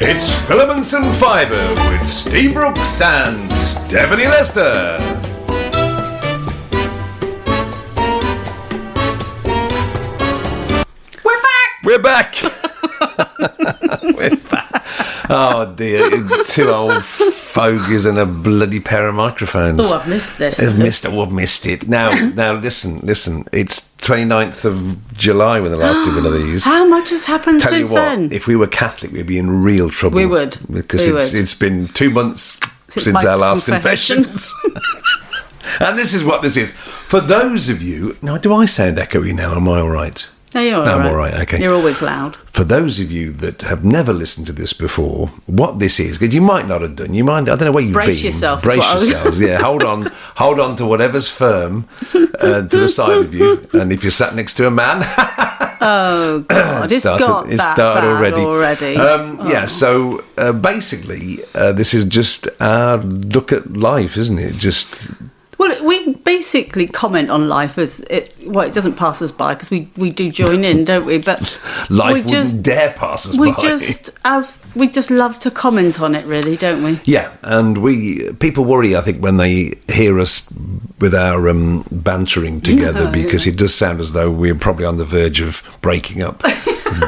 It's Filaments and Fibre with Steve Brooks and Stephanie Lester. We're back. We're back. Oh dear, two old fogies and a bloody pair of microphones. Oh, I've missed this. I've missed it. Now, listen. It's 29th of July when the last did one of these. How much has happened since then? If we were Catholic, we'd be in real trouble. We would. Because it's been 2 months since our last confessions. And this is what this is. For those of you... Now, do I sound echoey now? Am I all right? No, you're all right. I'm all right, okay. You're always loud. For those of you that have never listened to this before, what this is, because you might not have done, I don't know where you've been. Brace yourself. Brace yourselves, yeah. Hold on to whatever's firm to the side of you. And if you're sat next to a man... Oh, God, it started already. Yeah, so basically, this is just our look at life, isn't it? Just... Well, we basically comment on life as it doesn't pass us by because we do join in, don't we? But life wouldn't dare pass us by. We just love to comment on it, really, don't we? Yeah, and people worry, I think, when they hear us with our bantering together because it does sound as though we're probably on the verge of breaking up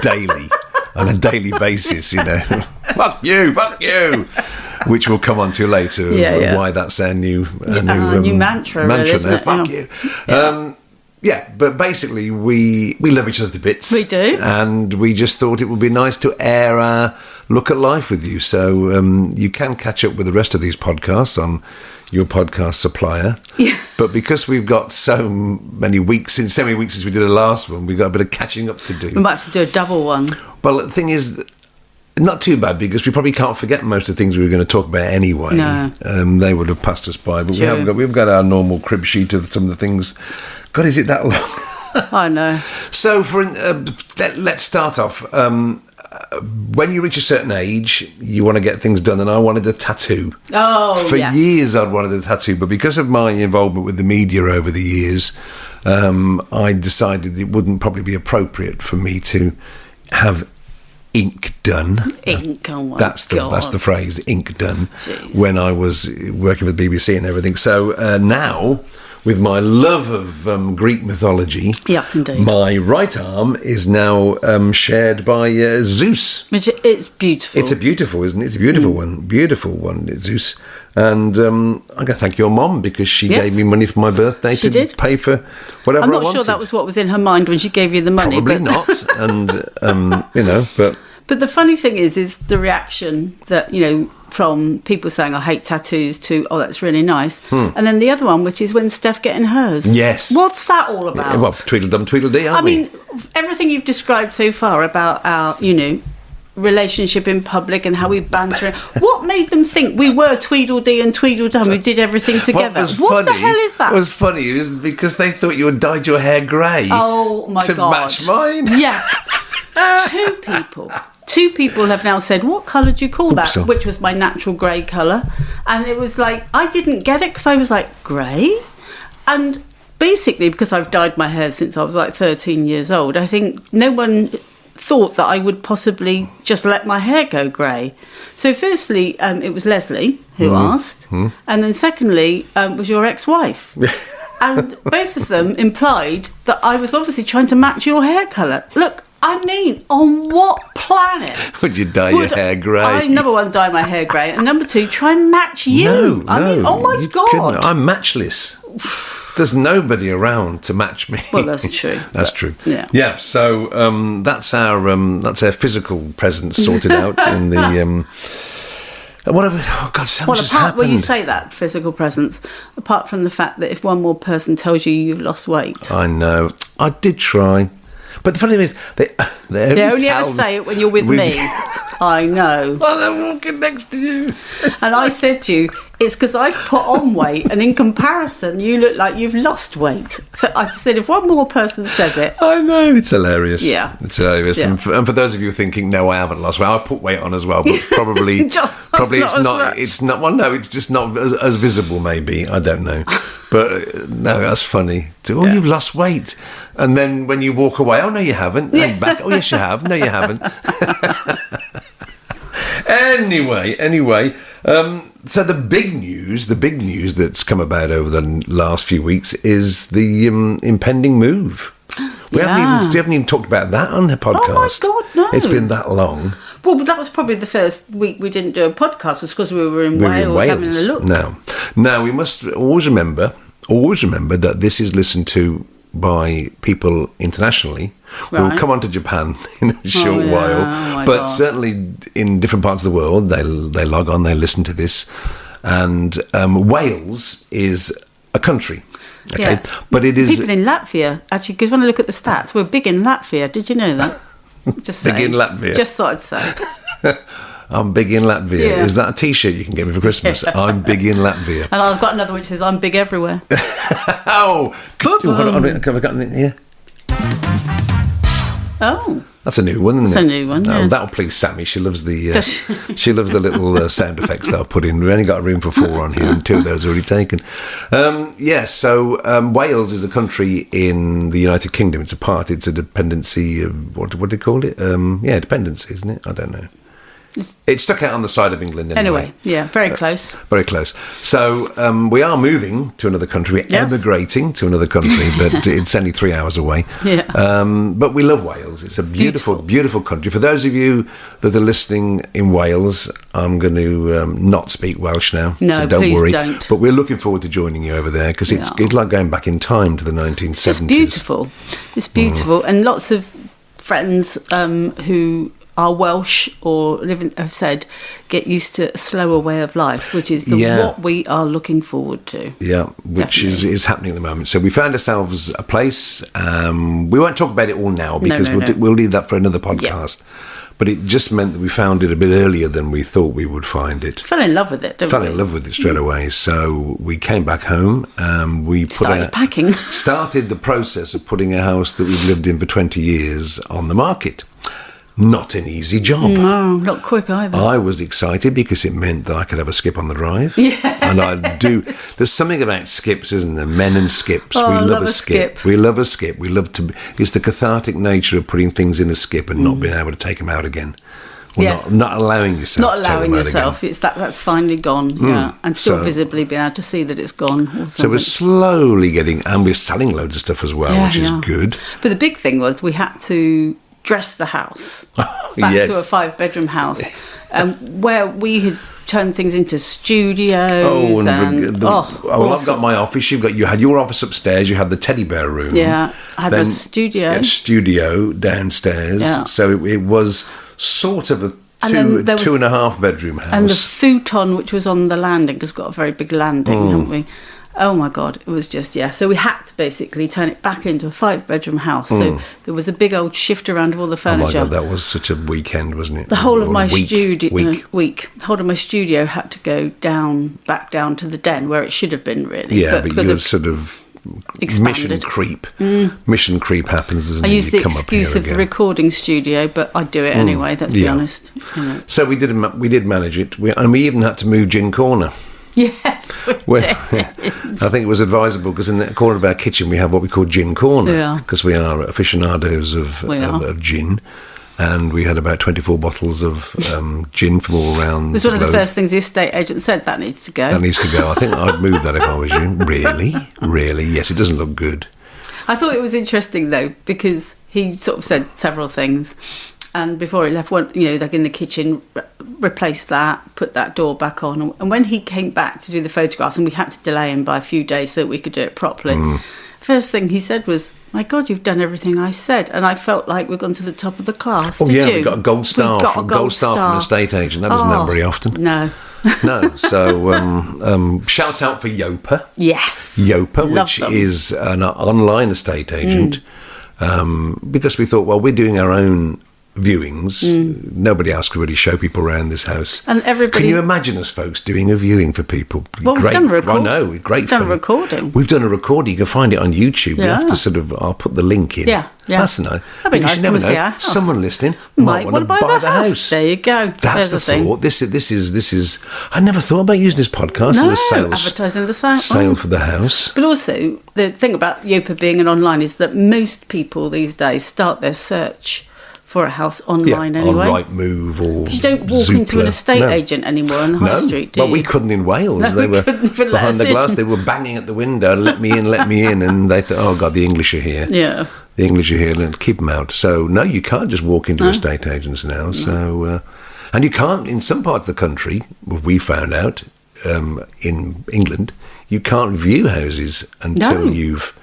daily, on a daily basis. Fuck you. Which we'll come on to later. Why that's our new mantra. Really, isn't it? Fuck you. But basically we love each other to bits. We do, and we just thought it would be nice to air our look at life with you. So you can catch up with the rest of these podcasts on your podcast supplier. Yeah. But because we've got so many weeks since we did the last one, we've got a bit of catching up to do. We might have to do a double one. Well, the thing is, not too bad because we probably can't forget most of the things we were going to talk about anyway. No. They would have passed us by, but we've got our normal crib sheet of some of the things. God, is it that long? I know. So let's start off. When you reach a certain age, you want to get things done, and I wanted a tattoo. Oh, For years I'd wanted a tattoo, but because of my involvement with the media over the years, I decided it wouldn't probably be appropriate for me to have ink done. That's the phrase, ink done. Jeez. When I was working with BBC and everything. So now, with my love of Greek mythology, yes, indeed, my right arm is now shared by Zeus. It's beautiful. It's a beautiful, isn't it? It's a beautiful one, Zeus. And I'm going to thank your mom because she gave me money for my birthday pay for whatever I wanted. I'm not sure that was what was in her mind when she gave you the money. Probably not. And, But the funny thing is the reaction that, from people saying, I hate tattoos to, oh, that's really nice. And then the other one, which is when Steph getting hers. Yes. What's that all about? Yeah, well, Tweedledum, Tweedledee, aren't we? I mean, everything you've described so far about our, relationship in public and how we banter. What made them think we were Tweedledee and Tweedledum who did everything together? What the hell is that? What was funny is because they thought you had dyed your hair grey. Oh, my God. To match mine. Yes. Two people have now said, what colour do you call that? Which was my natural grey colour. And it was like, I didn't get it because I was like, grey? And basically, because I've dyed my hair since I was like 13 years old, I think no one thought that I would possibly just let my hair go grey. So firstly, it was Leslie who asked. And then secondly, was your ex-wife. And both of them implied that I was obviously trying to match your hair colour. Look, I mean, on what planet would you dye your hair grey? I, number one, dye my hair grey, and number two, try and match you. No, I mean, oh my God. I'm matchless. There's nobody around to match me. Well, that's true. That's true. Yeah. So that's our physical presence sorted out in the. Whatever. Oh God, so much has happened. Well, you say that physical presence. Apart from the fact that if one more person tells you you've lost weight, I know. I did try. But the funny thing is, they only ever say it when you're with me. I know. Oh, they're walking next to you. And I said to you, it's because I've put on weight, and in comparison, you look like you've lost weight. So I just said, if one more person says it. I know, it's hilarious. Yeah. It's hilarious. Yeah. And for those of you thinking, no, I haven't lost weight, I put weight on as well, but probably it's not, well, no, it's just not as visible, maybe. I don't know. But no, that's funny. You've lost weight. And then when you walk away, oh, no, you haven't. And back, oh, yes, you have. No, you haven't. Anyway, so the big news that's come about over the last few weeks is the impending move. We haven't even talked about that on the podcast. Oh my God, no. It's been that long. Well, that was probably the first week we didn't do a podcast, was because we were in Wales having a look. Now we must always remember that this is listened to by people internationally. Right. We'll come on to Japan in a short while, but certainly in different parts of the world, they log on, they listen to this, and Wales is a country. Okay, yeah. But it is people in Latvia actually. Because when I look at the stats, we're big in Latvia. Did you know that? Just big in Latvia. Just thought I'd say. I'm big in Latvia. Yeah. Is that a T-shirt you can get me for Christmas? Yeah. I'm big in Latvia. And I've got another which says I'm big everywhere. Oh, have I got it here? Oh, that's a new one, isn't it? That's a new one. Yeah. Oh, that'll please Sammy. She loves the little sound effects that I put in. We've only got room for 4 on here, and 2 of those are already taken. So Wales is a country in the United Kingdom. It's a dependency of what do you call it? Dependency, isn't it? I don't know. It stuck out on the side of England anyway. Yeah, very close. Very close. So we are moving to another country. We're emigrating to another country, but it's only 3 hours away. Yeah. But we love Wales. It's a beautiful country. For those of you that are listening in Wales, I'm going to not speak Welsh now. No, so don't please worry. don't. But we're looking forward to joining you over there because it's like going back in time to the 1970s. It's just beautiful. It's beautiful. And lots of friends who are Welsh or have said get used to a slower way of life, which is what we are looking forward to. Yeah, which is happening at the moment. So we found ourselves a place. We won't talk about it all now because we'll leave that for another podcast. Yeah. But it just meant that we found it a bit earlier than we thought we would find it. Fell in love with it, didn't we? Fell in love with it straight away. So we came back home. We started packing. Started the process of putting a house that we've lived in for 20 years on the market. Not an easy job. No, not quick either. I was excited because it meant that I could have a skip on the drive. Yeah. And I'd do... There's something about skips, isn't there? Men and skips. Oh, we love a skip. We love a skip. We love to... It's the cathartic nature of putting things in a skip and not being able to take them out again. Well, yes. Not allowing yourself Not to take allowing them out yourself. again. It's that's finally gone, and still visibly being able to see that it's gone. Or something. So we're slowly getting... And we're selling loads of stuff as well, which is good. But the big thing was we had to dress the house back to a 5-bedroom house where we had turned things into studios. I've got my office. You had your office upstairs. You had the teddy bear room. Yeah, I had a studio. You had studio downstairs. Yeah. So it was sort of a 2.5 bedroom house. And the futon, which was on the landing, because we've got a very big landing, haven't we? Oh my God, it was just, so we had to basically turn it back into a 5-bedroom house. So there was a big old shift around of all the furniture. Oh my God, that was such a weekend, wasn't it? The whole of my studio, the whole of my studio had to go back down to the den where it should have been really. Yeah, but you're sort of expanded. Mission creep happens, doesn't it? I used the excuse of the recording studio, but I do it anyway, let's be honest. So we did manage it, and we even had to move Gin Corner. Yes, we did. I think it was advisable because in the corner of our kitchen we have what we call Gin Corner because we are aficionados of gin, and we had about 24 bottles of gin from all around. It was one of the first things the estate agent said, that needs to go. That needs to go. I think I'd move that if I was you. Really? Yes, it doesn't look good. I thought it was interesting though because he sort of said several things. And before he left, like in the kitchen, replaced that, put that door back on. And when he came back to do the photographs, and we had to delay him by a few days so that we could do it properly, first thing he said was, "My God, you've done everything I said." And I felt like we've gone to the top of the class. Did you? We got a gold star. From an estate agent. That doesn't happen very often. No. No. So shout out for Yopa. Yes. Yopa, which is an online estate agent. Because we thought, well, we're doing our own viewings. Nobody else could really show people around this house. And everybody... Can you imagine us, folks, doing a viewing for people? Well, we've done a recording. I know, great. We've done a recording. We've done a recording. You can find it on YouTube. You have to I'll put the link in. Yeah. That's nice. That'd be nice to see our house. Someone listening might want to buy the house. There you go. That's the thought. This is. I never thought about using this podcast as a advertising the sale for the house. But also, the thing about Yopa being an online is that most people these days start their search for a house online anyway. On Rightmove or 'Cause you don't walk into an estate agent anymore on the high street, do you? Well, we couldn't in Wales. No, They we were couldn't even let behind us the glass. in. They were banging at the window, let me in, and they thought, oh God, the English are here. Yeah. The English are here, and keep them out. So no, you can't just walk into estate agents now. No. So, and you can't in some parts of the country. We found out in England, you can't view houses until you've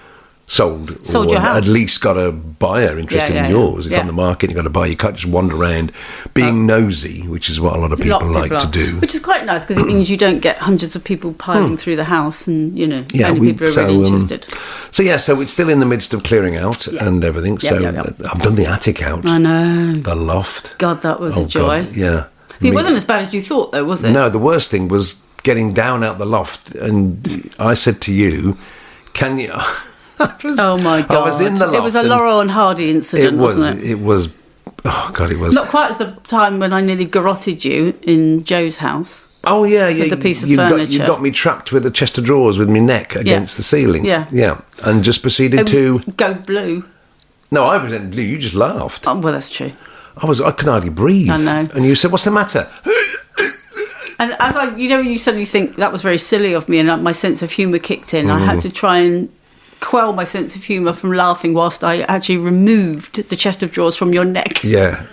sold your house. At least got a buyer interested in yours. It's on the market, you've got to buy. You can't just wander around being nosy, which is what a lot of people like to do. Which is quite nice because it means you don't get hundreds of people piling through the house and, only people are really interested. So it's still in the midst of clearing out and everything. I've done the attic out. I know. The loft. God, that was a joy. God, yeah. It wasn't as bad as you thought, though, was it? No, the worst thing was getting down out the loft. And I said to you, can you... Oh my God! I was in the loft. It was a Laurel and Hardy incident, wasn't it? It was. Oh God! It was not quite as the time when I nearly garroted you in Joe's house. Oh yeah, with the piece of furniture. You got me trapped with a chest of drawers with my neck against the ceiling. Yeah, and just proceeded to go blue. No, I wasn't blue. You just laughed. Oh, well, that's true. I could hardly breathe. I know. And you said, "What's the matter?" And as when you suddenly think that was very silly of me, and my sense of humour kicked in, I had to try and quell my sense of humour from laughing whilst I actually removed the chest of drawers from your neck. Yeah,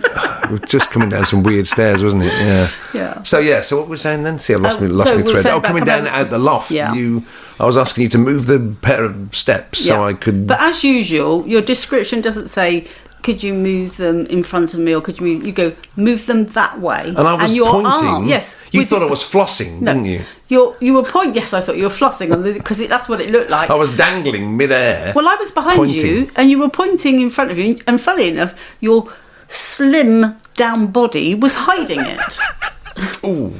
we're just coming down some weird stairs, wasn't it? Yeah. So what we're saying then? See, I lost my thread. Coming down out the loft. Yeah. I was asking you to move the pair of steps so I could. But as usual, your description doesn't say, could you move them in front of me, or could you go move them that way? And I was pointing. Arm, yes, you thought I was flossing, didn't you? You were pointing. Yes, I thought you were flossing because that's what it looked like. I was dangling mid-air. Well, I was behind you, and you were pointing in front of you. And funny enough, your slim down body was hiding it. Ooh.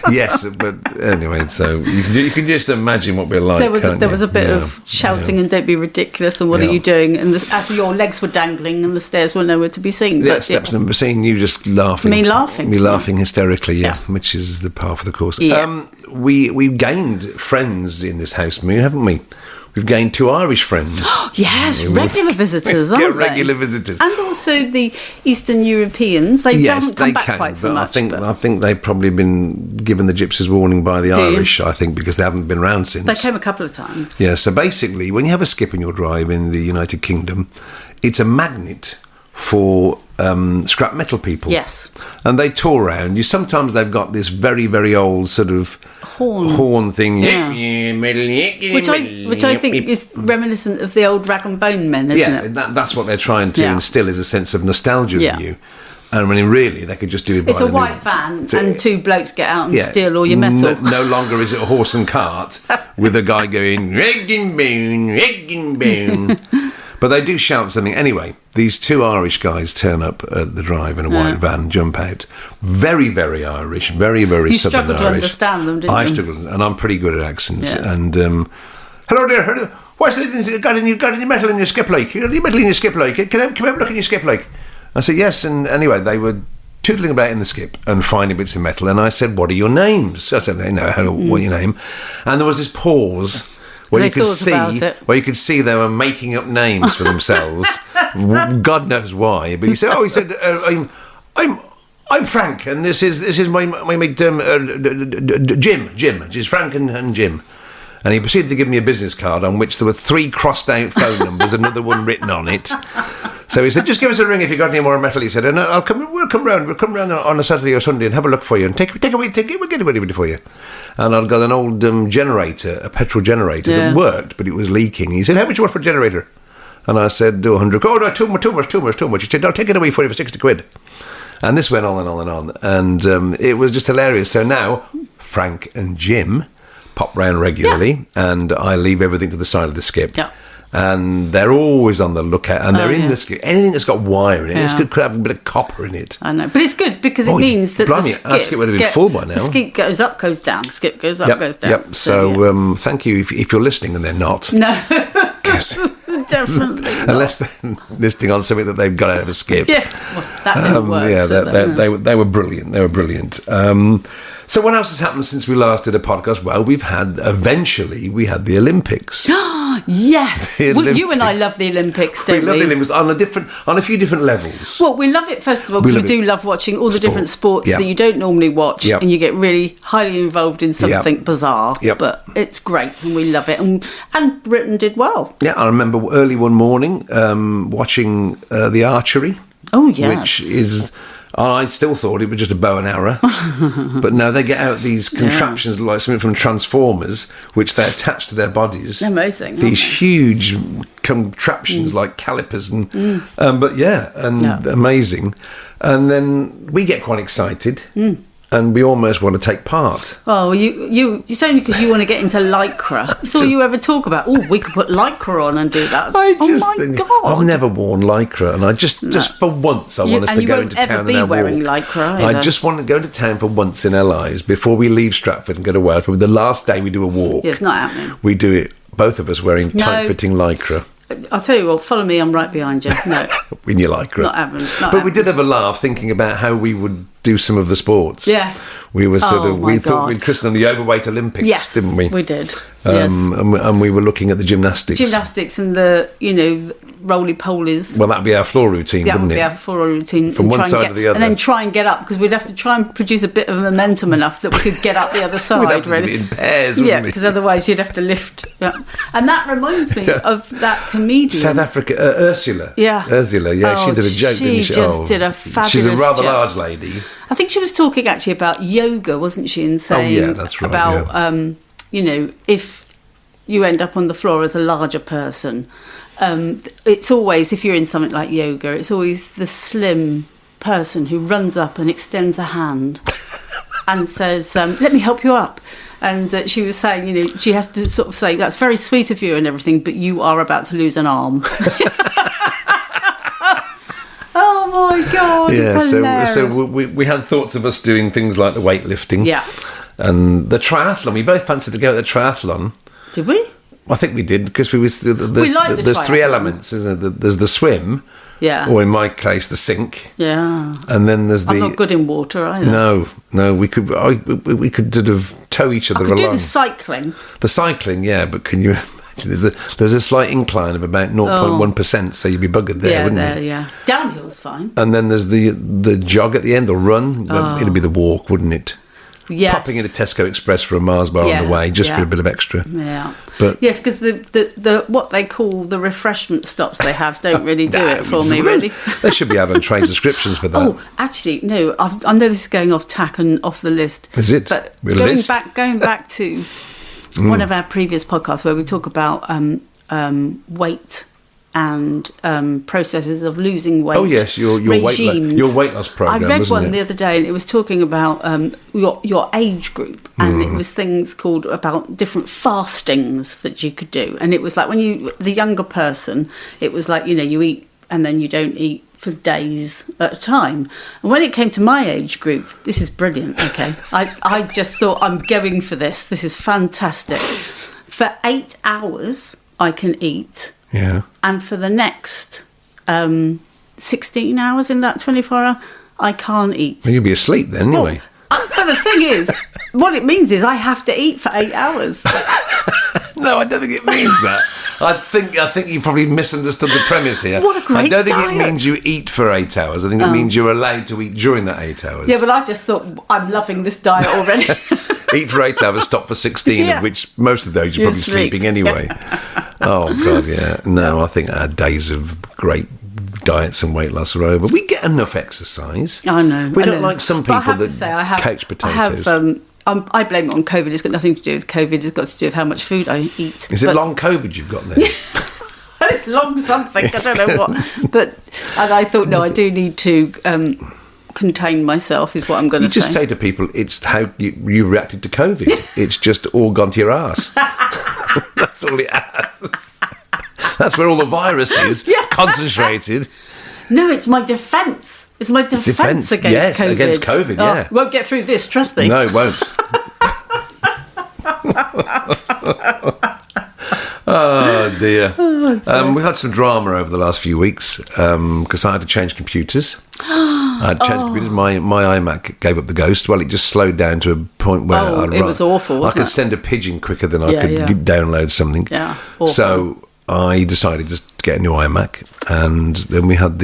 Yes, but anyway, so you can just imagine what we're like. There was a bit of shouting and don't be ridiculous and what are you doing? And as your legs were dangling and the stairs were nowhere to be seen. Yeah, steps never seen. You just laughing. Me laughing. Me laughing hysterically. Yeah, which is the par for the course. Yeah. We've gained friends in this house, haven't we? We've gained 2 Irish friends. Yes, regular visitors, aren't they? Regular visitors. And also the Eastern Europeans. They haven't come back quite so much. I think they've probably been given the gypsies warning by the Irish, I think, because they haven't been around since. They came a couple of times. Yeah, so basically, when you have a skip in your drive in the United Kingdom, it's a magnet for scrap metal people. Yes. And they tour around. Sometimes they've got this very, very old sort of horn thing. Yeah. Which I think is reminiscent of the old rag and bone men, isn't it? Yeah, that's what they're trying to instill, is a sense of nostalgia in you. And when really they could just do it by it's a white van and 2 blokes get out and steal all your metal. No longer is it a horse and cart with a guy going rag and bone. But they do shout something. Anyway, these 2 Irish guys turn up at the drive in a white van, jump out. Very, very Irish, very, very you Southern Irish. You struggled to understand them, didn't you? I struggled, and I'm pretty good at accents. Yeah. And, hello there, what's it, got any metal in your skip like? You got any metal in your skip like? Can I come out and look in your skip like? I said, yes, and anyway, they were tootling about in the skip and finding bits of metal, and I said, what are your names? I said, what's your name? And there was this pause where you could see they were making up names for themselves. God knows why. But he said, I'm Frank, and this is my mate Jim. It's Frank and Jim. And he proceeded to give me a business card on which there were 3 crossed out phone numbers, another one written on it. So he said, just give us a ring if you got any more metal, he said, and we'll come round on a Saturday or Sunday and have a look for you and we'll get it ready for you. And I'd got an old generator, a petrol generator that worked, but it was leaking. He said, how much you want for a generator? And I said, 100. Oh, no, too much. He said, I'll take it away for you for 60 quid. And this went on and on and on. And it was just hilarious. So now, Frank and Jim pop round regularly, and I leave everything to the side of the skip. Yeah. And they're always on the lookout, and they're in the skip. Anything that's got wire in it, it's good to have a bit of copper in it. I know, but it's good because it means that the skip would have been full by now. The skip goes up, goes down. Skip goes up, goes down. Yep. So thank you if you're listening, and they're not. No. Definitely not. Unless they're listening on something that they've got out of a skip. Yeah, well, that didn't work. Yeah, they were brilliant. They were brilliant. So what else has happened since we last did a podcast? Well, we had the Olympics. Yes. Well, you and I love the Olympics, don't we? We love the Olympics on a few different levels. Well, we love it, first of all, because we do love watching all the different sports that you don't normally watch, and you get really highly involved in something bizarre. But it's great, and we love it. And Britain did well. Yeah, I remember early one morning watching the archery. Oh, yes. Which is... I still thought it was just a bow and arrow. But no, they get out these contraptions like something from Transformers, which they attach to their bodies. Amazing. These huge contraptions like calipers. Amazing. And then we get quite excited. And we almost want to take part. Oh, it's only because you want to get into lycra. It's all you ever talk about. Oh, we could put lycra on and do that. God! I've never worn lycra, and I just for once I want us to go into town and have a walk. Wearing lycra either. I just want to go to town for once in our lives before we leave Stratford and go to Wales. Probably the last day we do a walk. Yeah, it's not happening. We do it, both of us wearing tight-fitting lycra. I'll tell you what, follow me, I'm right behind you. No. In your lycra. Not happening. But we did have a laugh thinking about how we would do some of the sports. Yes. We were we thought we'd christen the overweight Olympics, didn't we? We did. And we were looking at the gymnastics. Gymnastics and the, roly-polies. Well, that'd be our floor routine, wouldn't it? That would be our floor routine. From one side to the other. And then try and get up, because we'd have to try and produce a bit of momentum enough that we could get up the other side, we'd have to do it in pairs, wouldn't we? Because otherwise you'd have to lift. Yeah. And that reminds me of that comedian. South Africa, Ursula. Yeah. Ursula, she did a joke, didn't she? She just did a fabulous She's a rather joke. large lady. I think she was talking actually about yoga, wasn't she? And saying that's right, about, if you end up on the floor as a larger person, it's always, if you're in something like yoga, it's always the slim person who runs up and extends a hand and says, let me help you up. And she was saying, she has to sort of say, that's very sweet of you and everything, but you are about to lose an arm. Oh my God! Yeah, so we had thoughts of us doing things like the weightlifting, and the triathlon. We both fancied to go at the triathlon. Did we? I think we did, because there's three elements, isn't there? There's the swim, or in my case, the sink, and then there's I'm not good in water either. No, we could sort of tow each other along. Do the cycling. The cycling, but can you? There's a slight incline of about 0.1%, so you'd be buggered there, wouldn't you? Yeah, downhill's fine. And then there's the jog at the end, or run. It'd be the walk, wouldn't it? Yes. Popping into Tesco Express for a Mars bar on the way, just for a bit of extra. Yeah. But yes, because the what they call the refreshment stops they have don't really do it for me, really. They should be having train subscriptions for that. Oh, actually, no. I know this is going off tack and off the list. Is it? But going back to one of our previous podcasts where we talk about weight and processes of losing weight. Oh yes, your weight loss program. I read one the other day, and it was talking about your age group, and it was things called about different fastings that you could do, and it was like the younger person, it was like you eat and then you don't eat for days at a time. And when it came to my age group, this is brilliant. Okay, I just thought, I'm going for this. This is fantastic. For 8 hours, I can eat. Yeah. And for the next 16 hours in that 24-hour, I can't eat. Well, you'll be asleep then, anyway. But the thing is, what it means is I have to eat for 8 hours. No, I don't think it means that. I think you probably misunderstood the premise here. What a great I don't think diet. It means you eat for 8 hours. I think it means you're allowed to eat during that 8 hours. Yeah, but I just thought, I'm loving this diet already. Eat for 8 hours, stop for 16, of which most of those you're probably sleeping anyway. Oh, God, yeah. No, I think our days of great diets and weight loss are over. We get enough exercise. I know. We don't like some people couch potatoes. I blame it on COVID. It's got nothing to do with COVID. It's got to do with how much food I eat. Is it long COVID you've got there? It's long something. I don't know what. And I thought, no, I do need to contain myself, is what I'm going to say. You just say to people, it's how you reacted to COVID. It's just all gone to your arse. That's all it has. That's where all the virus is concentrated. No, it's my defence. It's my defence against COVID. Against COVID, yeah. Won't get through this, trust me. No, it won't. Oh, dear. We had some drama over the last few weeks because I had to change computers. I changed my iMac gave up the ghost. Well, it just slowed down to a point where it was awful, wasn't I could send a pigeon quicker than I could download something. Yeah, awful. So I decided to get a new iMac, and then we had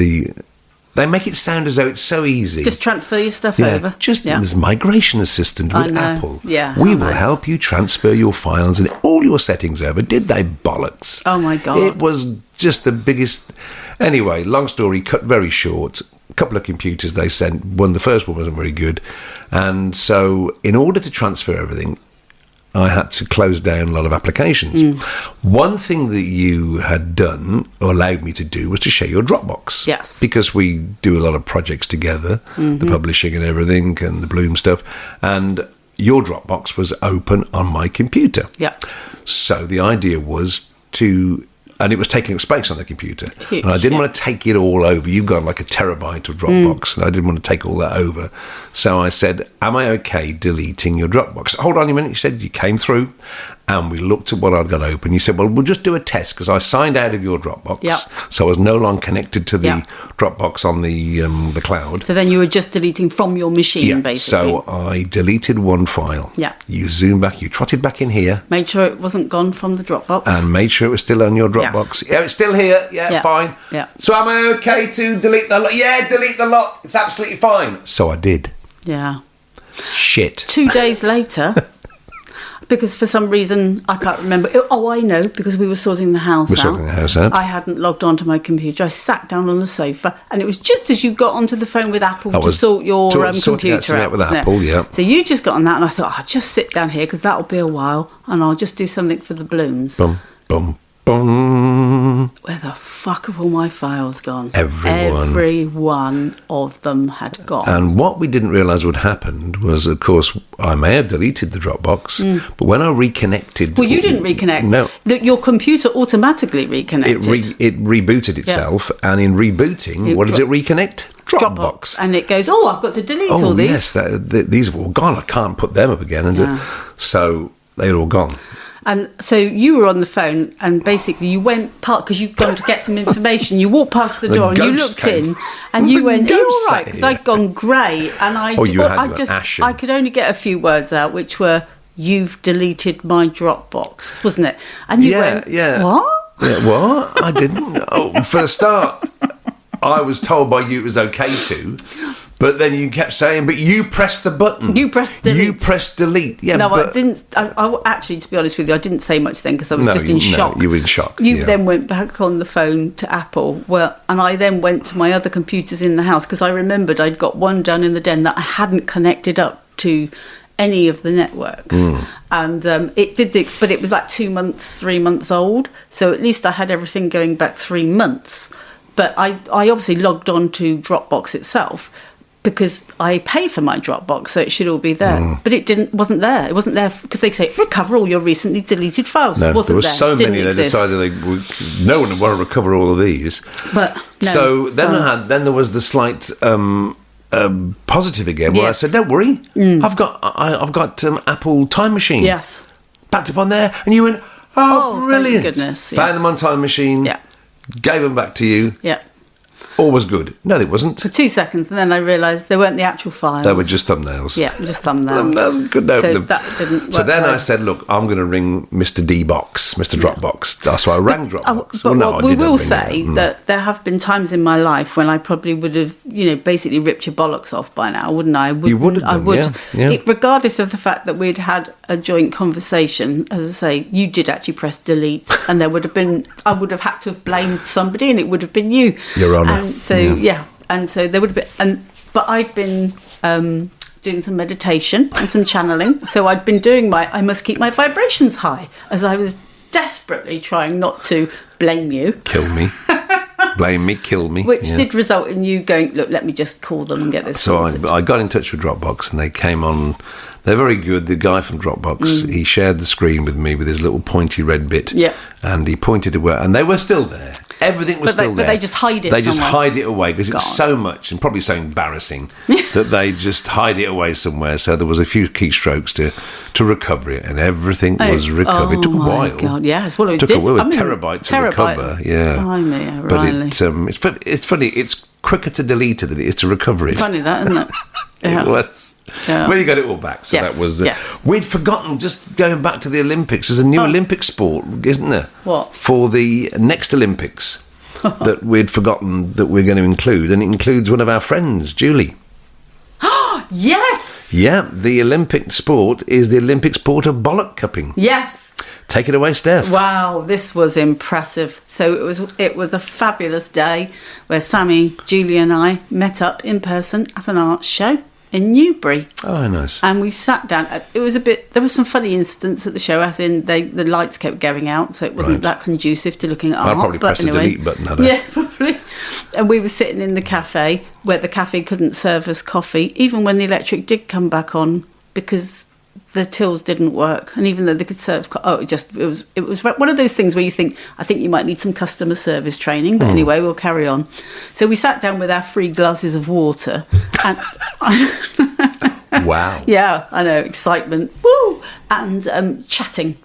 they make it sound as though it's so easy. Just transfer your stuff over. There's a migration assistant with Apple. Yeah, we will help you transfer your files and all your settings over. Did they bollocks? Oh my God. It was just the biggest. Anyway, long story cut very short. A couple of computers they sent. The first one wasn't very good. And so in order to transfer everything, I had to close down a lot of applications. One thing that you had done, or allowed me to do, was to share your Dropbox. Yes. Because we do a lot of projects together, the publishing and everything, and the Bloom stuff. And your Dropbox was open on my computer. Yeah. So the idea was and it was taking up space on the computer. Huge, and I didn't want to take it all over. You've got like a terabyte of Dropbox, and I didn't want to take all that over. So I said, am I okay deleting your Dropbox? Hold on a minute. You said you came through, and we looked at what I'd got open. You said, well, we'll just do a test, because I signed out of your Dropbox. Yep. So I was no longer connected to the Dropbox on the cloud. So then you were just deleting from your machine, basically. So I deleted one file. Yeah. You zoomed back, you trotted back in here. Made sure it wasn't gone from the Dropbox. And made sure it was still on your Dropbox. Yes. Yeah, it's still here. Yeah, fine. Yeah. So am I okay to delete the lot? Yeah, delete the lot. It's absolutely fine. So I did. Yeah. Shit. 2 days later, because for some reason I can't remember. Oh, I know, because we were sorting the house out. Sorting the house out. I hadn't logged onto my computer. I sat down on the sofa, and it was just as you got onto the phone with Apple to sort your computer out with Apple, yeah. So you just got on that, and I thought, I'll just sit down here because that'll be a while, and I'll just do something for the Blooms. Bum, bum, bum. Where the fuck have all my files gone? Every one of them had gone. And what we didn't realise would happen was, of course, I may have deleted the Dropbox, but when I reconnected... Well, you didn't reconnect. No. Your computer automatically reconnected. It rebooted itself, and in rebooting, what does it reconnect? Dropbox. And it goes, I've got to delete all these. Yes, these have all gone. I can't put them up again. So they're all gone. And so you were on the phone, and basically you went past, because you'd gone to get some information. You walked past the door and you looked in, and you went, "Are you all right?" Because I'd gone grey, and I could only get a few words out, which were, "You've deleted my Dropbox," wasn't it? And you went, "What?" Yeah, what? I didn't. For a start, I was told by you it was okay to. But then you kept saying, but you pressed the button. You pressed delete. You pressed delete. Yeah, no, I didn't. I actually, to be honest with you, I didn't say much then because I was just in shock. You were in shock. You then went back on the phone to Apple. Well, and I then went to my other computers in the house because I remembered I'd got one down in the den that I hadn't connected up to any of the networks. And it did, but it was like 2 months, 3 months old. So at least I had everything going back 3 months. But I obviously logged on to Dropbox itself, because I pay for my Dropbox, so it should all be there. But it wasn't there. It wasn't there because they say recover all your recently deleted files. No, it wasn't there were so didn't many. exist. They decided no one would want to recover all of these. But no, so then there was the slight positive again, where I said, "Don't worry, I've got Apple Time Machine. Yes, backed up on there." And you went, "Oh, brilliant! Thank goodness, Found them on Time Machine. Yeah, gave them back to you. Yeah." All was good. No, it wasn't. For 2 seconds, and then I realised they weren't the actual files. They were just thumbnails. Yeah, just thumbnails. Thumbnails couldn't open them. That didn't work. So then I said, look, I'm going to ring Mr. D-Box, Mr. Dropbox. So I rang Dropbox. But we will say that there have been times in my life when I probably would have, basically ripped your bollocks off by now, wouldn't I? You would have done, I would. Yeah. Regardless of the fact that we'd had a joint conversation, as I say, you did actually press delete, and I would have had to have blamed somebody, and it would have been you. Your Honour. And so, and so there would have been, but I'd been doing some meditation and some channeling, so I'd been doing I must keep my vibrations high, as I was desperately trying not to blame you. Kill me. Blame me, kill me. Which did result in you going, look, let me just call them and get this sorted. So I got in touch with Dropbox, and they came on. They're very good. The guy from Dropbox, he shared the screen with me with his little pointy red bit. Yeah. And he pointed to where, and they were still there. Everything was still there. But they just hide it They just somewhere. hide it away because it's so much and probably so embarrassing that they just hide it away somewhere. So there was a few keystrokes to recover it, and everything was recovered. It took a while. God, yes. Well, it took did. a while, terabyte to recover. Yeah. Blimey, But O'Reilly. it's funny. It's quicker to delete it than it is to recover it. Funny that, isn't it? It was. Yeah. Well, you got it all back. So Yes, that was. yes. We'd forgotten, just going back to the Olympics, there's a new Olympic sport, isn't there? What? For the next Olympics that we'd forgotten that we're going to include, and it includes one of our friends, Julie. Yes! Yeah, the Olympic sport is the Olympic sport of bollock cupping. Yes! Take it away, Steph. Wow, this was impressive. So it was a fabulous day where Sammy, Julie and I met up in person at an art show in Newbury. Oh, nice. And we sat down. It was there was some funny incidents at the show, as in the lights kept going out, so it wasn't that conducive to looking at art. I'll probably press the delete button, had I? Yeah, probably. And we were sitting in the cafe where the cafe couldn't serve us coffee, even when the electric did come back on, because the tills didn't work. And even though they could serve, it was one of those things where you think, I think you might need some customer service training. But anyway, we'll carry on. So we sat down with our 3 glasses of water, and Wow. yeah, I know, excitement, woo, and chatting.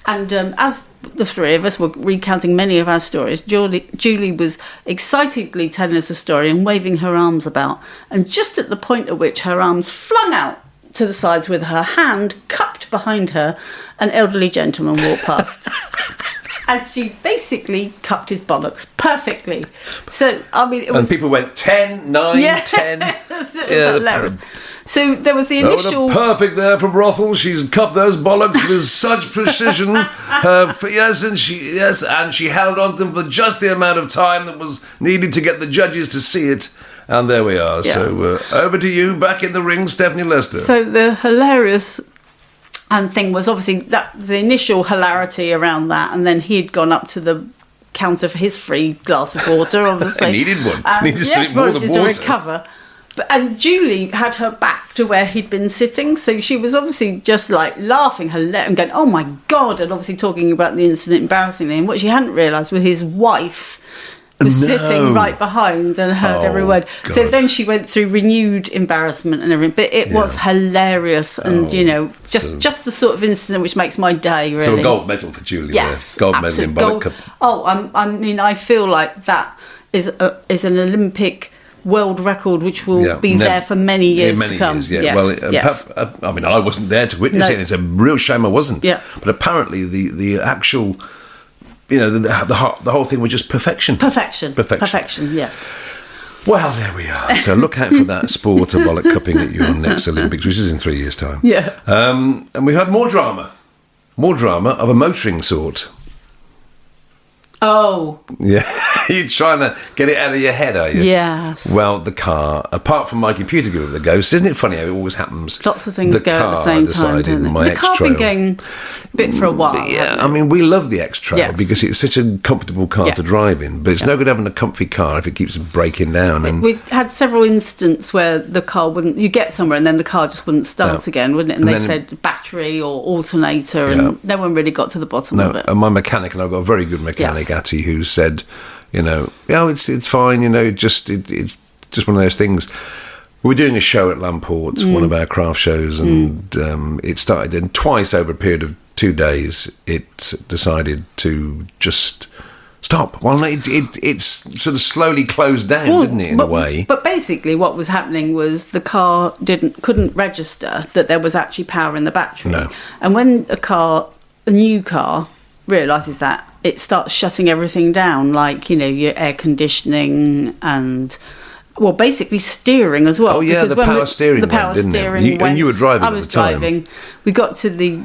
And as the 3 of us were recounting many of our stories, Julie was excitedly telling us a story and waving her arms about. And just at the point at which her arms flung out to the sides with her hand cupped behind her, an elderly gentleman walked past. And she basically cupped his bollocks perfectly. So, I mean, it was... And people went 10, 9, 10. Hilarious. So there was the initial... Perfect there from Rothel. She's cupped those bollocks with such precision. And she held on to them for just the amount of time that was needed to get the judges to see it. And there we are. Yeah. So over to you, back in the ring, Stephanie Lester. So the hilarious thing was obviously that the initial hilarity around that, and then he'd gone up to the counter for his free glass of water, obviously. I needed one. Needed yes, more than to water. recover. And Julie had her back to where he'd been sitting, so she was obviously just like laughing and going, "Oh my God," and obviously talking about the incident embarrassingly. And what she hadn't realised was his wife was sitting right behind and heard every word. God. So then she went through renewed embarrassment and everything. But it was hilarious, and just the sort of incident which makes my day. Really. So a gold medal for Julie. Yes, there. Gold medal in bollock cup. Oh, I mean, I feel like that is an Olympic world record which will be there for many years to come. Yes. I mean, I wasn't there to witness it. It's a real shame I wasn't. Yeah. But apparently the actual, the whole thing was just perfection. Perfection, yes. Well, there we are. So look out for that sport of bollock cupping at your next Olympics, which is in 3 years' time. Yeah. And we've had more drama of a motoring sort. Oh. Yeah. You're trying to get it out of your head, are you? Yes. Well, the car, apart from my computer giving the ghost, isn't it funny how it always happens? Lots of things go at the same time, don't they? The car's been going a bit for a while. Yeah, I mean, we love the X-Trail because it's such a comfortable car to drive in, but it's no good having a comfy car if it keeps breaking down. And we had several instances where the car wouldn't, you get somewhere and then the car just wouldn't start again, wouldn't it? And they said battery or alternator, and no one really got to the bottom of it. And my mechanic, and I've got a very good mechanic, Atty, who said, it's fine, it's just one of those things. We were doing a show at Lamport, one of our craft shows, and it started, and twice over a period of 2 days, it decided to just stop. Well, it's sort of slowly closed down, didn't it, in a way? But basically what was happening was the car couldn't register that there was actually power in the battery. No. And when a new car realises that, it starts shutting everything down, like, your air conditioning and... Well, basically steering as well. Oh, yeah, the power steering went, didn't it? And you were driving at the time. I was driving. We got to the,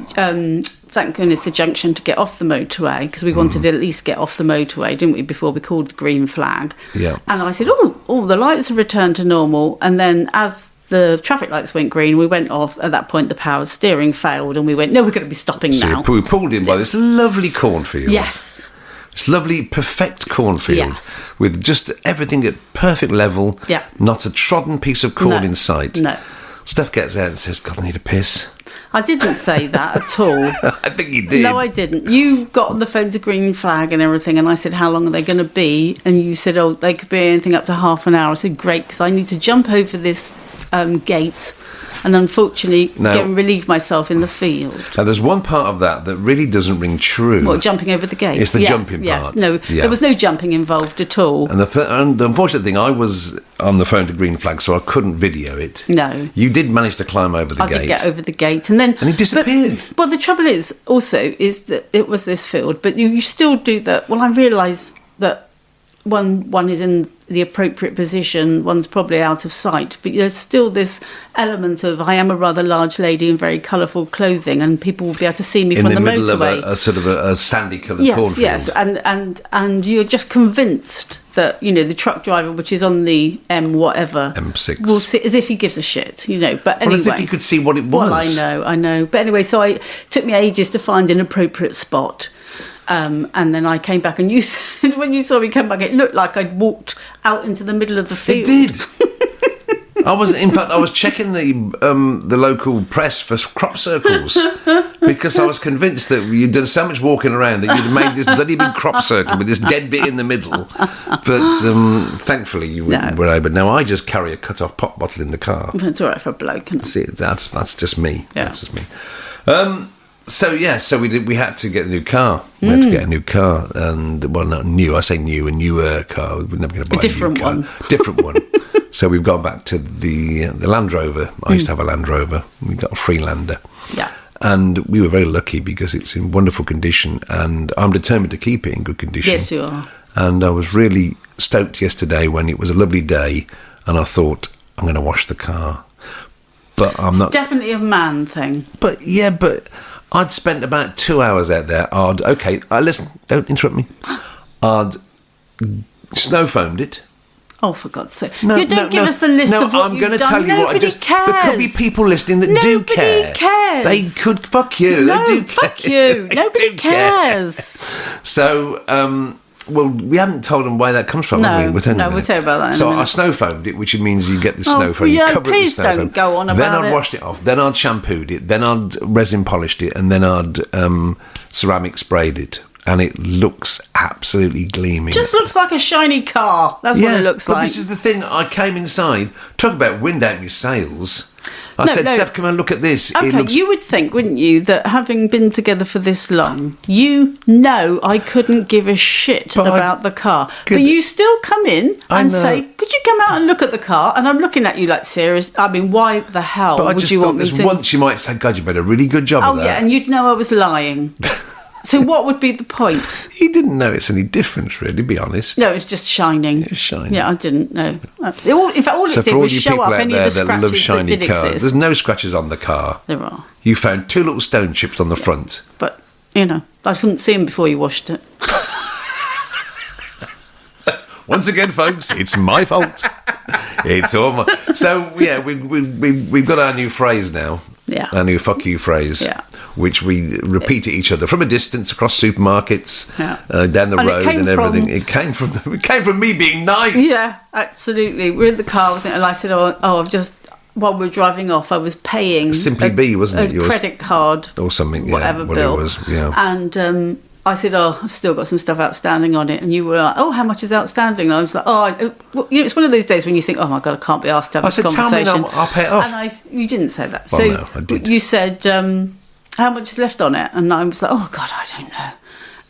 thank goodness, the junction to get off the motorway, because we wanted to at least get off the motorway, didn't we, before we called the green flag. Yeah. And I said, oh, the lights have returned to normal. And then as the traffic lights went green, we went off. At that point, the power steering failed, and we went, no, we're going to be stopping now. So we pulled in by this lovely cornfield. Yes. It's lovely, perfect cornfield with just everything at perfect level. Yeah. Not a trodden piece of corn in sight. No. Steph gets out and says, God, I need a piss. I didn't say that at all. I think you did. No, I didn't. You got on the phone to Green Flag and everything, and I said, how long are they going to be? And you said, oh, they could be anything up to half an hour. I said, great, because I need to jump over this gate and unfortunately get and relieve myself in the field. Now, there's one part of that really doesn't ring true. What, jumping over the gate? It's the jumping part. No, there was no jumping involved at all. And the unfortunate thing, I was on the phone to Green Flag, so I couldn't video it. No. You did manage to climb over the gate. I did get over the gate. And he disappeared. Well, the trouble is that it was this field, but you still do that. Well, I realise that one is in the appropriate position, one's probably out of sight, but there's still this element of I am a rather large lady in very colourful clothing, and people will be able to see me from the motorway. In the middle of a sort of a sandy coloured cornfield. Yes, and you're just convinced that, the truck driver, which is on the M6, will see as if he gives a shit, But anyway, as if he could see what it was. Well, I know. But anyway, so it took me ages to find an appropriate spot. And then I came back, and you said when you saw me come back, it looked like I'd walked out into the middle of the field. It did. I was checking the local press for crop circles because I was convinced that you'd done so much walking around that you'd made this bloody big crop circle with this dead bit in the middle. But thankfully you were able. Now I just carry a cut-off pop bottle in the car. That's all right for a bloke. See, that's just me. Yeah. That's just me. So we had to get a new car. We had to get a new car, and not new. I say new, a newer car. We're never going to buy a different new car. one. Different one. So we've gone back to the Land Rover. I used to have a Land Rover. We got a Freelander. Yeah. And we were very lucky because it's in wonderful condition, and I'm determined to keep it in good condition. Yes, you are. And I was really stoked yesterday when it was a lovely day, and I thought I'm going to wash the car. But I'm not. It's definitely a man thing. But I'd spent about 2 hours out there. Listen, don't interrupt me. I'd snow foamed it. Oh, for God's sake. Don't give us the list of what you've done. I'm going to tell you what I just... Cares. There could be people listening that do care. Nobody cares. They could... Fuck you. No, they do fuck care. you. Nobody cares. So, we haven't told them where that comes from, have we? We'll tell you about that So I snow foamed it, which means you get the snow foam. You cover it with snow foam. Please don't go on about it. Then I'd washed it off. Then I'd shampooed it. Then I'd resin polished it. And then I'd ceramic sprayed it. And it looks absolutely gleaming. Just looks like a shiny car. That's what it looks like. But this is the thing. I came inside. Talk about wind out my sails. I said, Steph, come and look at this. Okay, you would think, wouldn't you, that having been together for this long, I couldn't give a shit about the car. But you still come in and say, could you come out and look at the car? And I'm looking at you like, serious. I mean, why the hell would you want me to? But I just thought once you might say, God, you made a really good job of that. Oh, yeah, and you'd know I was lying. So what would be the point? He didn't notice any difference, really, to be honest. No, it was just shining. It was shining. Yeah, I didn't know. In fact, all it did was show up any of the scratches that did exist. There's no scratches on the car. There are. You found 2 little stone chips on the front. But, I couldn't see them before you washed it. Once again, folks, it's my fault. It's all my... So, we've got our new phrase now. Yeah. Our new fuck you phrase. Yeah. Which we repeat to each other from a distance, across supermarkets, down the road and everything. It came from me being nice. Yeah, absolutely. We're in the car, wasn't it? And I said, I've just... While we were driving off, I was paying... Simply B, wasn't it? Yours? Credit card. Or something, whatever bill. It was, yeah. And... I said, I've still got some stuff outstanding on it. And you were like, how much is outstanding? And I was like, it's one of those days when you think, oh, my God, I can't be asked to have this conversation. Tell me, I'll pay it off. And you didn't say that. Well, no, I did. You said, how much is left on it? And I was like, oh, God, I don't know.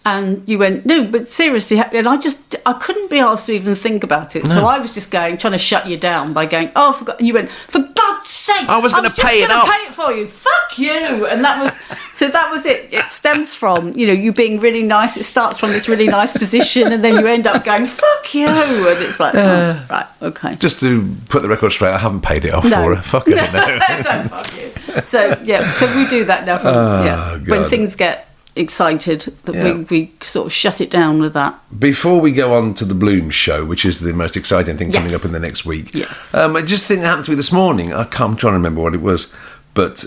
And you went, no, but seriously. And I couldn't be asked to even think about it. No. So I was just trying to shut you down by going, oh, you went, for God's sake, I was going to pay it off. pay it for you. Fuck you. And that was it. It stems from, you being really nice. It starts from this really nice position, and then you end up going, fuck you. And it's like, right, okay. Just to put the record straight, I haven't paid it off for her. Fuck it. No. So fuck you. So we do that now. When things get excited, that we sort of shut it down with that. Before we go on to the Bloom show, which is the most exciting thing coming up in the next week, I just think that happened to me this morning. I'm trying to remember what it was, but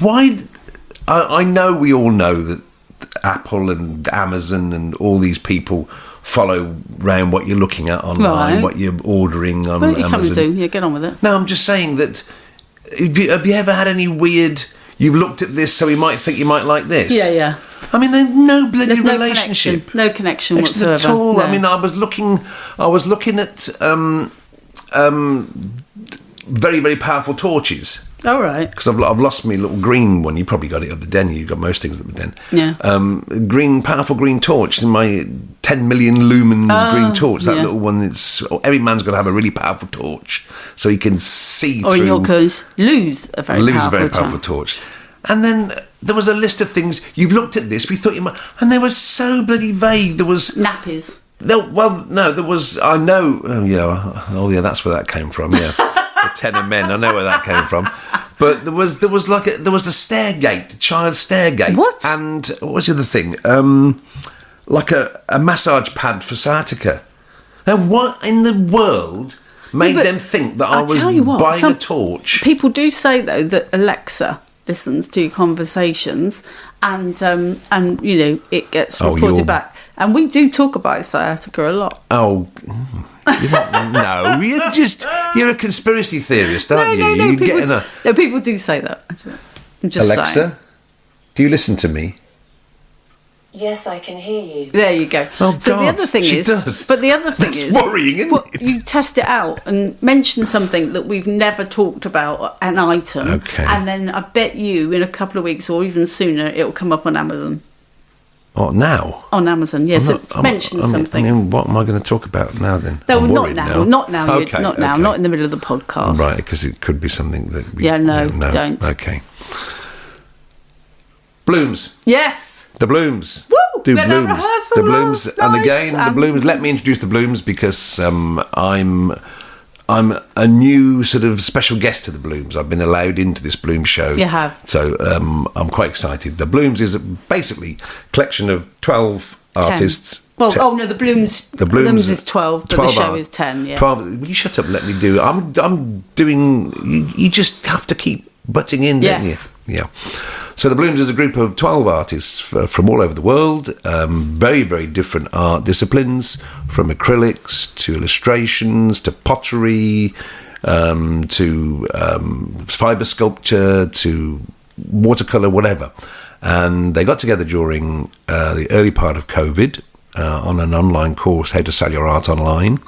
why? I know we all know that Apple and Amazon and all these people follow round what you're looking at online, what you're ordering on Amazon. What are you coming to? Yeah, get on with it. No, I'm just saying that. Have you ever had any weird you've looked at this, so he might think you might like this. Yeah. I mean, there's no bloody relationship. No connection whatsoever. At all. No. I mean, I was looking at very, very powerful torches. All right. Because I've lost my little green one. You probably got it at the den. You've got most things at the den. Yeah. Powerful green torch in my 10 million lumens green torch. That little one. Every man's got to have a really powerful torch so he can see through. Or in your case, lose a very powerful torch. And then there was a list of things. You've looked at this. We thought you might, and they were so bloody vague. There was nappies. There was. I know. Oh yeah. That's where that came from. Yeah. The 10 of men. I know where that came from. But there was the stairgate, the child stairgate. What? And what was the other thing? Like a massage pad for sciatica. Now, what in the world made them think that I was buying a torch? People do say though that Alexa listens to your conversations, and it gets reported back. And we do talk about sciatica a lot. Oh. No, you're a conspiracy theorist, aren't you? No, people do say that. I'm just Alexa, saying. do you listen to me? Yes, I can hear you. There you go. Oh, so God, the other thing is, does. But the other thing That's is, worrying, isn't it? You test it out and mention something that we've never talked about, an item, and then I bet you in a couple of weeks or even sooner it'll come up on Amazon. Oh, now? On Amazon, yes. Mention something. I mean, what am I going to talk about now then? No, not now. Not now. Okay, Not in the middle of the podcast. Right, because it could be something that we... No, don't. Okay. Blooms. Yes. The Blooms. Woo! Do we had Blooms. a rehearsal The Blooms. last And night, again, the Blooms. Let me introduce the Blooms because I'm a new sort of special guest to the Blooms. I've been allowed into this Bloom show. You have. So I'm quite excited. The Blooms is basically a collection of 12 artists. Well, the Blooms. The Blooms is 12, but the show is 10. Yeah. 12. Will you shut up? And let me do. I'm doing. You just have to keep butting in, don't you? Yeah. So the Blooms is a group of 12 artists from all over the world, very, very different art disciplines, from acrylics to illustrations to pottery to fibre sculpture to watercolour, whatever. And they got together during the early part of COVID on an online course, How to Sell Your Art Online.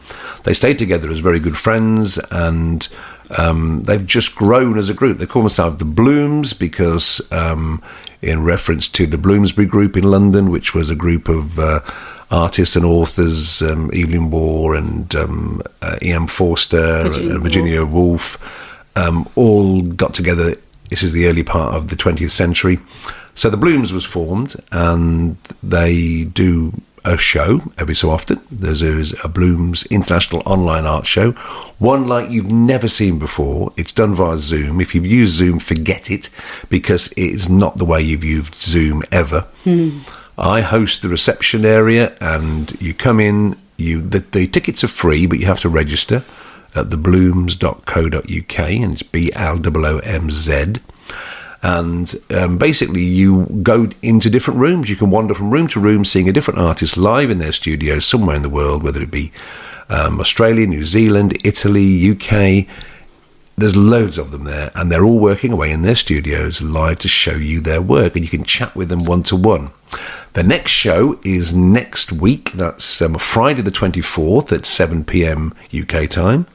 They stayed together as very good friends, and they've just grown as a group. They call themselves the Blooms because in reference to the Bloomsbury Group in London, which was a group of artists and authors, Evelyn Waugh and E.M. Forster and Virginia Woolf, all got together. This is the early part of the 20th century. So the Blooms was formed, and they do a show every so often. There's a Blooms International Online Art Show, one like you've never seen before. It's done via Zoom. If you've used Zoom, forget it, because it's not the way you've used Zoom ever. I host the reception area, and you come in. The tickets are free, but you have to register at theblooms.co.uk, and it's BLOOMZ. And basically you go into different rooms. You can wander from room to room, seeing a different artist live in their studios somewhere in the world, whether it be Australia, New Zealand, Italy, UK. There's loads of them there, and they're all working away in their studios live to show you their work, and you can chat with them one-to-one. The next show is next week. That's Friday the 24th at 7 p.m. UK time.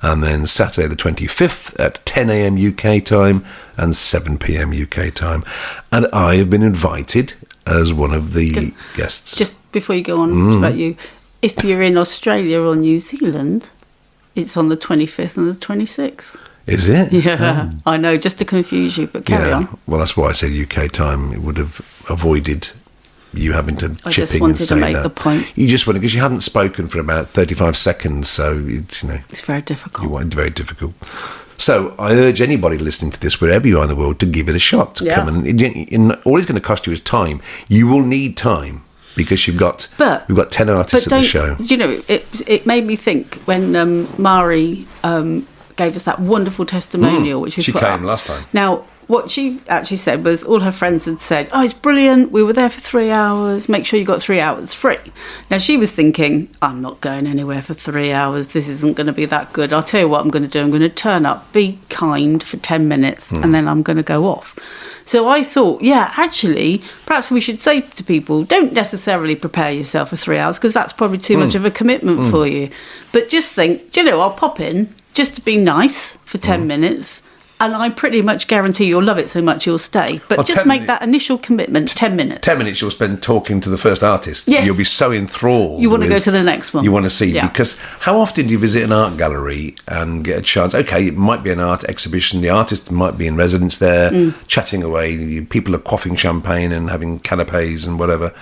And then Saturday the 25th at 10 a.m. UK time and 7 p.m. UK time. And I have been invited as one of the guests. Just before you go on about you, if you're in Australia or New Zealand, it's on the 25th and the 26th. Is it? Yeah, I know, just to confuse you, but carry on. Well, that's why I said UK time. It would have avoided you having to I chip just in wanted and say to make that. the point. You just wanted, because you hadn't spoken for about 35 seconds, so it's very difficult. Very difficult. So I urge anybody listening to this, wherever you are in the world, to give it a shot. To come and all it's going to cost you is time. You will need time, because we've got 10 artists at the show. You know, it made me think when Mari gave us that wonderful testimonial, which we she put came up last time. Now, what she actually said was all her friends had said, oh, it's brilliant, we were there for 3 hours, make sure you got 3 hours free. Now, she was thinking, I'm not going anywhere for 3 hours, this isn't going to be that good. I'll tell you what I'm going to do, I'm going to turn up, be kind for 10 minutes, and then I'm going to go off. So I thought, yeah, actually, perhaps we should say to people, don't necessarily prepare yourself for 3 hours, because that's probably too much of a commitment for you. But just think, do you know, I'll pop in just to be nice for 10 minutes, and I pretty much guarantee you'll love it so much you'll stay. But just make that initial commitment, 10 minutes. 10 minutes you'll spend talking to the first artist. Yes. You'll be so enthralled. You want to go to the next one. You want to see, because how often do you visit an art gallery and get a chance? Okay, it might be an art exhibition. The artist might be in residence there, chatting away. People are quaffing champagne and having canapes and whatever.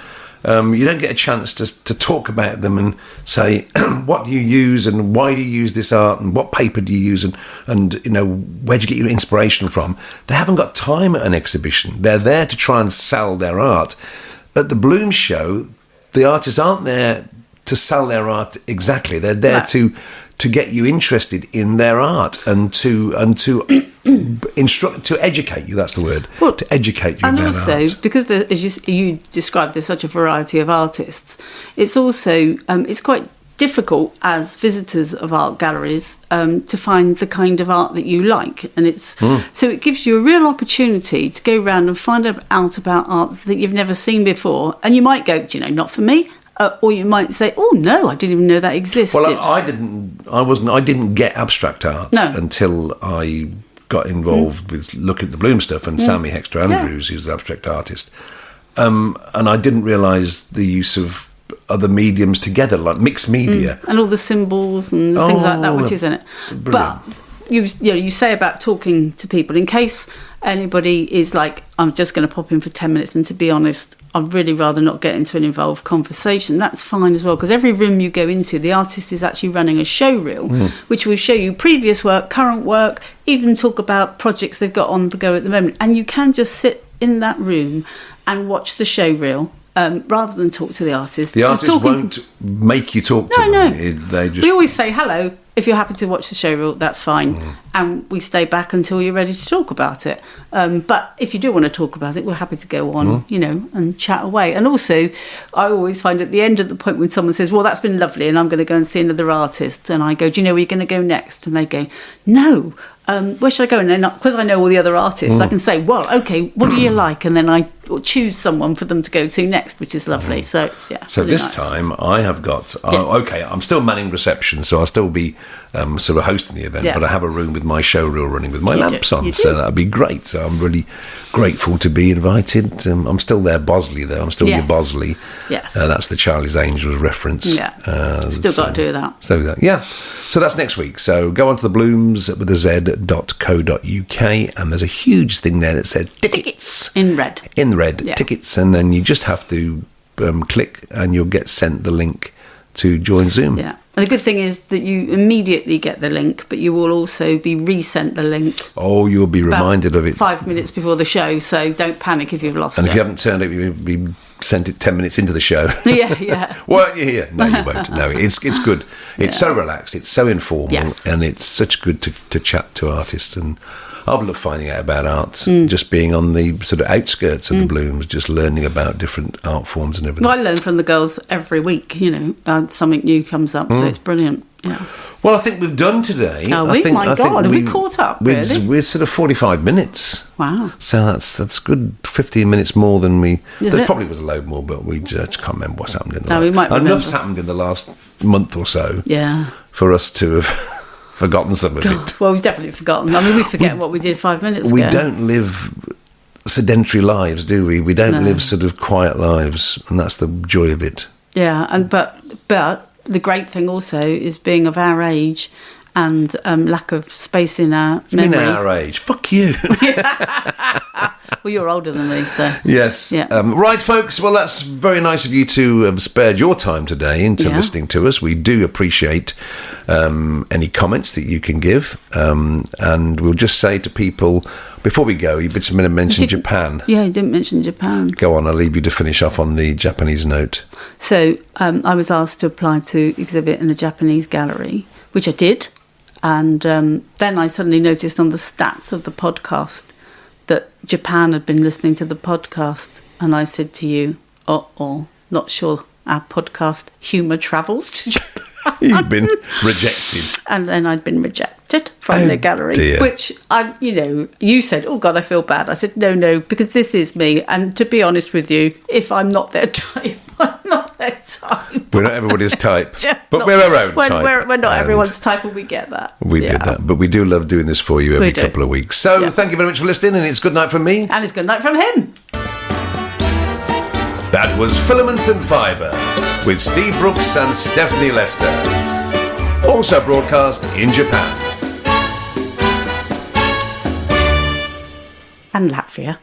You don't get a chance to talk about them and say, what do you use and why do you use this art and what paper do you use and you know, where do you get your inspiration from? They haven't got time at an exhibition. They're there to try and sell their art. At the Bloom show, the artists aren't there to sell their art exactly. They're there to get you interested in their art and to instruct, to educate you. That's the word. Well, to educate you. And about also, art. Because as you described, there's such a variety of artists. It's also it's quite difficult as visitors of art galleries to find the kind of art that you like, and it's so it gives you a real opportunity to go around and find out about art that you've never seen before, and you might go, do you know, not for me. Or you might say, "Oh no, I didn't even know that existed." Well, I didn't get abstract art until I got involved with looking at the Bloom stuff and Sammy Hexter Andrews, who's the abstract artist, and I didn't realise the use of other mediums together, like mixed media, and all the symbols and things like that, which is in it. Brilliant. But you say about talking to people, in case anybody is like, I'm just going to pop in for 10 minutes, and to be honest, I'd really rather not get into an involved conversation. That's fine as well, because every room you go into, the artist is actually running a show reel, which will show you previous work, current work, even talk about projects they've got on the go at the moment. And you can just sit in that room and watch the show reel rather than talk to the artist. The artist won't make you talk to them. No. They just... We always say hello. If you're happy to watch the show reel, that's fine. And we stay back until you're ready to talk about it. But if you do want to talk about it, we're happy to go on, you know, and chat away. And also, I always find at the end of the point when someone says, well, that's been lovely and I'm going to go and see another artist. And I go, do you know where you're going to go next? And they go, no. Where should I go? And then, because I know all the other artists, I can say, well, okay, what do you like? And then I choose someone for them to go to next, which is lovely. So it's, So really this nice. time I have got, okay, I'm still manning reception, so I'll still be sort of hosting the event, but I have a room with my show reel running with my lamps on, so that'd be great. So I'm really grateful to be invited. I'm still there, Bosley, though. I'm still your Bosley. Yes. That's the Charlie's Angels reference. Yeah. Still got to do that. So that's next week. So go on to the blooms with a z.co.uk, and there's a huge thing there that says tickets. In red. Tickets, and then you just have to click and you'll get sent the link to join Zoom. Yeah. And the good thing is that you immediately get the link, but you will also be resent the link. Oh, you'll be reminded of it 5 minutes before the show, so don't panic if you've lost it. And if you haven't turned it, you'll be sent it 10 minutes into the show. Yeah. Weren't you here? No, you won't. No, it's good. It's so relaxed. It's so informal, and it's such good to chat to artists. And I've loved finding out about art, just being on the sort of outskirts of the Blooms, just learning about different art forms and everything. Well, I learn from the girls every week, you know, something new comes up, so it's brilliant. Yeah. Well, I think we've done today. Oh, my God, have we caught up, really? We're sort of 45 minutes. Wow. So that's good, 15 minutes more than we... There probably was a load more, but we just can't remember what's happened in the we might remember. Enough's happened in the last month or so. Yeah. For us to have forgotten some of it. Well, we've definitely forgotten. I mean, we forget what we did 5 minutes ago. We don't live sedentary lives, do we? We don't live sort of quiet lives, and that's the joy of it. Yeah, and but the great thing also is being of our age and lack of space in our memory. In our age? Fuck you. Well, you're older than me, so... Yes. Yeah. Right, folks. Well, that's very nice of you to have spared your time today into listening to us. We do appreciate any comments that you can give. And we'll just say to people, before we go, you mentioned Japan. Yeah, you didn't mention Japan. Go on, I'll leave you to finish off on the Japanese note. So I was asked to apply to exhibit in a Japanese gallery, which I did. And then I suddenly noticed on the stats of the podcast that Japan had been listening to the podcast, and I said to you, not sure our podcast humour travels to Japan. You've been rejected. And then I'd been rejected from the gallery, dear. which you said, oh God, I feel bad. I said, no, because this is me. And to be honest with you, if I'm not their type, I'm not their type. We're not everybody's type, but we're our own type. We're not everyone's type, and we get that. We did that, but we do love doing this for you every couple of weeks. So thank you very much for listening, and it's good night from me. And it's good night from him. That was Filaments and Fibre with Steve Brooks and Stephanie Lester. Also broadcast in Japan. And Latvia.